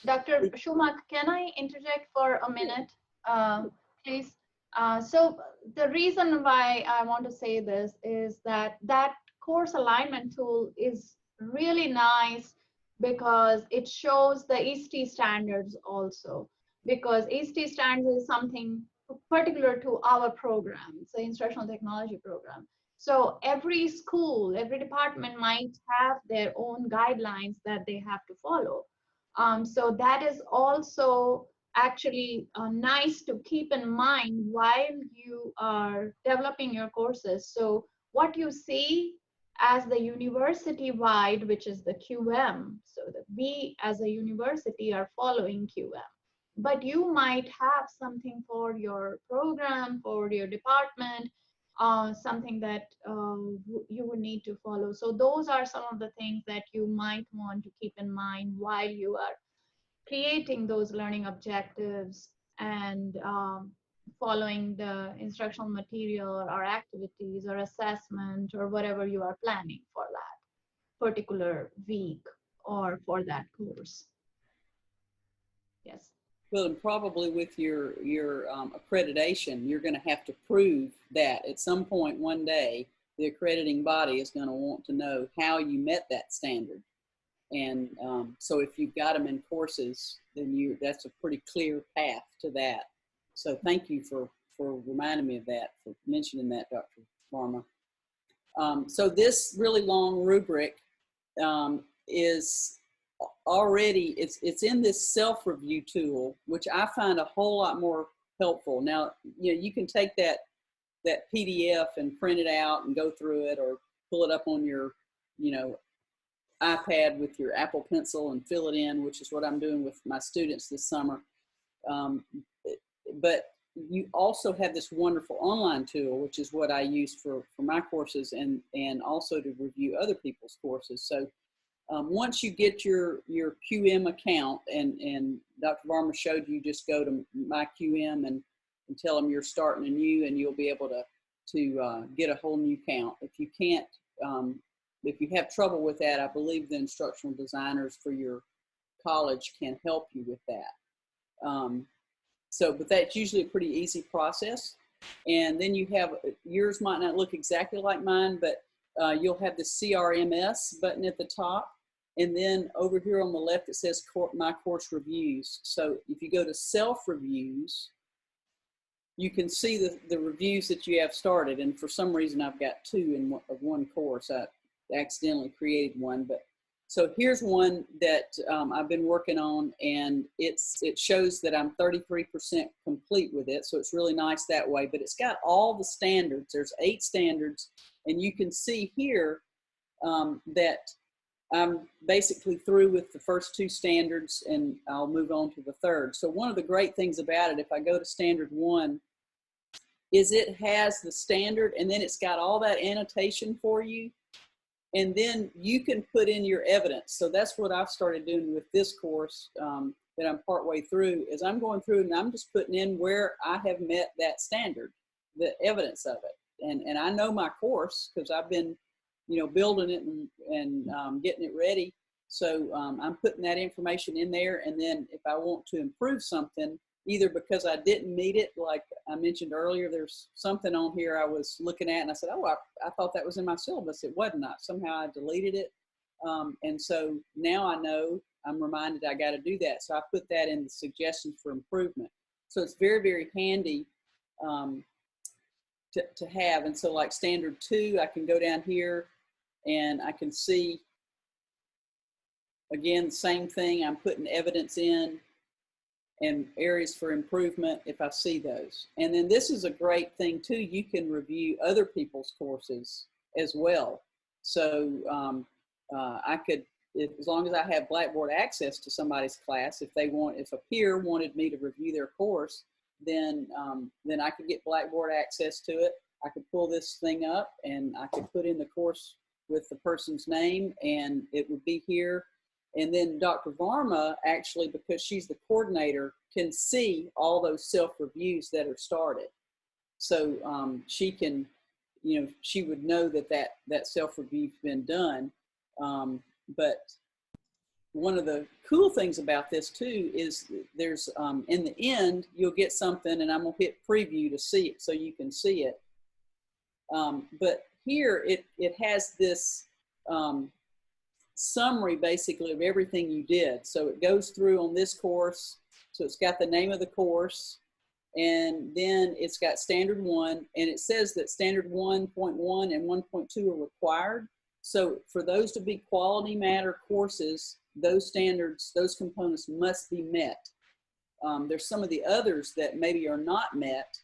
Dr. Schumacher, can I interject for a minute, please? So the reason why I want to say this is that that course alignment tool is really nice because it shows the EST standards also, because EST standards is something particular to our program. It's an instructional technology program. So every school, every department might have their own guidelines that they have to follow. So that is also actually nice to keep in mind while you are developing your courses. So what you see as the university-wide, which is the QM, so that we as a university are following QM. But you might have something for your program, for your department, something that you would need to follow. So those are some of the things that you might want to keep in mind while you are creating those learning objectives and following the instructional material or activities or assessment or whatever you are planning for that particular week or for that course. Yes. Well, and probably with your accreditation, you're going to have to prove that at some point one day, the accrediting body is going to want to know how you met that standard. And so if you've got them in courses, then that's a pretty clear path to that. So thank you for reminding me of that, for mentioning that, Dr. Varma. So this really long rubric is already, it's in this self-review tool, which I find a whole lot more helpful. Now, you can take that PDF and print it out and go through it, or pull it up on your, iPad with your Apple Pencil and fill it in, which is what I'm doing with my students this summer. But you also have this wonderful online tool, which is what I use for my courses and also to review other people's courses. So once you get your QM account, and Dr. Varma showed you, just go to My QM and tell them you're starting anew, and you'll be able to get a whole new count. If you can't, if you have trouble with that, I believe the instructional designers for your college can help you with that. But that's usually a pretty easy process. And then you have, yours might not look exactly like mine, but you'll have the CRMS button at the top. And then over here on the left, it says My Course Reviews. So if you go to Self-Reviews, you can see the reviews that you have started. And for some reason, I've got two in one course. I accidentally created one. But so here's one that I've been working on, and it shows that I'm 33% complete with it. So it's really nice that way. But it's got all the standards. There's 8 standards. And you can see here that I'm basically through with the first 2 standards, and I'll move on to the third. So one of the great things about it, if I go to standard 1, is it has the standard, and then it's got all that annotation for you. And then you can put in your evidence. So that's what I've started doing with this course that I'm partway through, is I'm going through and I'm just putting in where I have met that standard, the evidence of it. And I know my course because I've been, building it and getting it ready. So I'm putting that information in there. And then if I want to improve something, either because I didn't meet it, like I mentioned earlier, there's something on here I was looking at and I said, oh, I thought that was in my syllabus. It wasn't. Somehow I deleted it. And so now I know, I'm reminded I got to do that. So I put that in the suggestions for improvement. So it's very, very handy to have. And so like standard 2, I can go down here and I can see, again, the same thing. I'm putting evidence in and areas for improvement if I see those. And then this is a great thing too. You can review other people's courses as well. So I could, as long as I have Blackboard access to somebody's class, if a peer wanted me to review their course, then I could get Blackboard access to it. I could pull this thing up and I could put in the course with the person's name, and it would be here. And then Dr. Varma, actually, because she's the coordinator, can see all those self-reviews that are started. So she can, she would know that self-review's been done. But one of the cool things about this too is there's, in the end, you'll get something, and I'm gonna hit preview to see it so you can see it. But here it has this summary basically of everything you did. So it goes through on this course. So it's got the name of the course, and then it's got standard 1, and it says that standard 1.1 and 1.2 are required. So for those to be quality matter courses, those standards, those components must be met. There's some of the others that maybe are not met,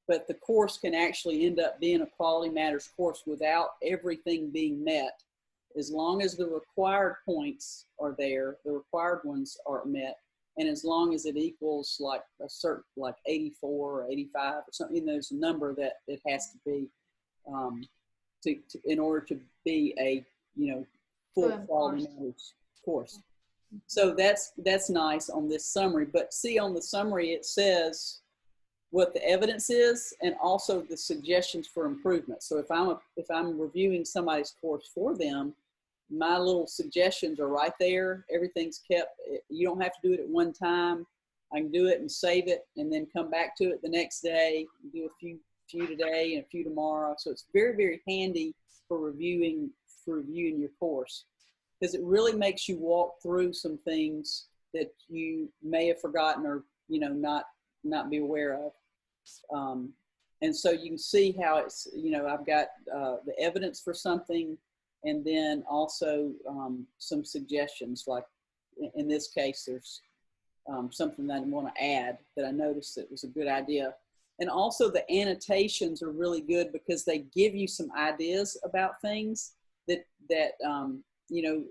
but the course can actually end up being a quality matters course without everything being met. As long as the required points are there, the required ones are met, and as long as it equals like a certain, like 84 or 85 or something, there's a number that it has to be in order to be a, you know, full quality matters course. So that's nice on this summary. But see, on the summary it says what the evidence is and also the suggestions for improvement. So if I'm reviewing somebody's course for them, my little suggestions are right there. Everything's kept. You don't have to do it at one time. I can do it and save it and then come back to it the next day, do a few today and a few tomorrow. So it's very, very handy for reviewing your course, because it really makes you walk through some things that you may have forgotten or, you know, not be aware of. And so you can see how it's, you know, I've got the evidence for something, and then also some suggestions. Like in this case, there's something that I want to add that I noticed that was a good idea. And also the annotations are really good because they give you some ideas about things that you know,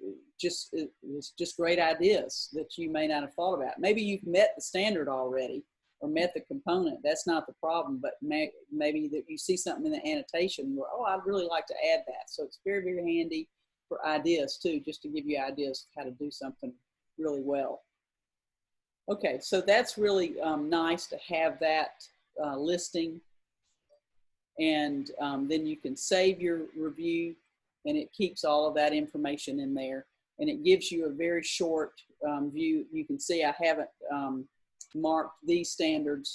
it's just great ideas that you may not have thought about. Maybe you've met the standard already or met the component. That's not the problem, but maybe that you see something in the annotation where, oh, I'd really like to add that. So it's very, very handy for ideas too, just to give you ideas of how to do something really well. Okay, so that's really nice to have that listing, and then you can save your review, and it keeps all of that information in there, and it gives you a very short view. You can see I haven't marked these standards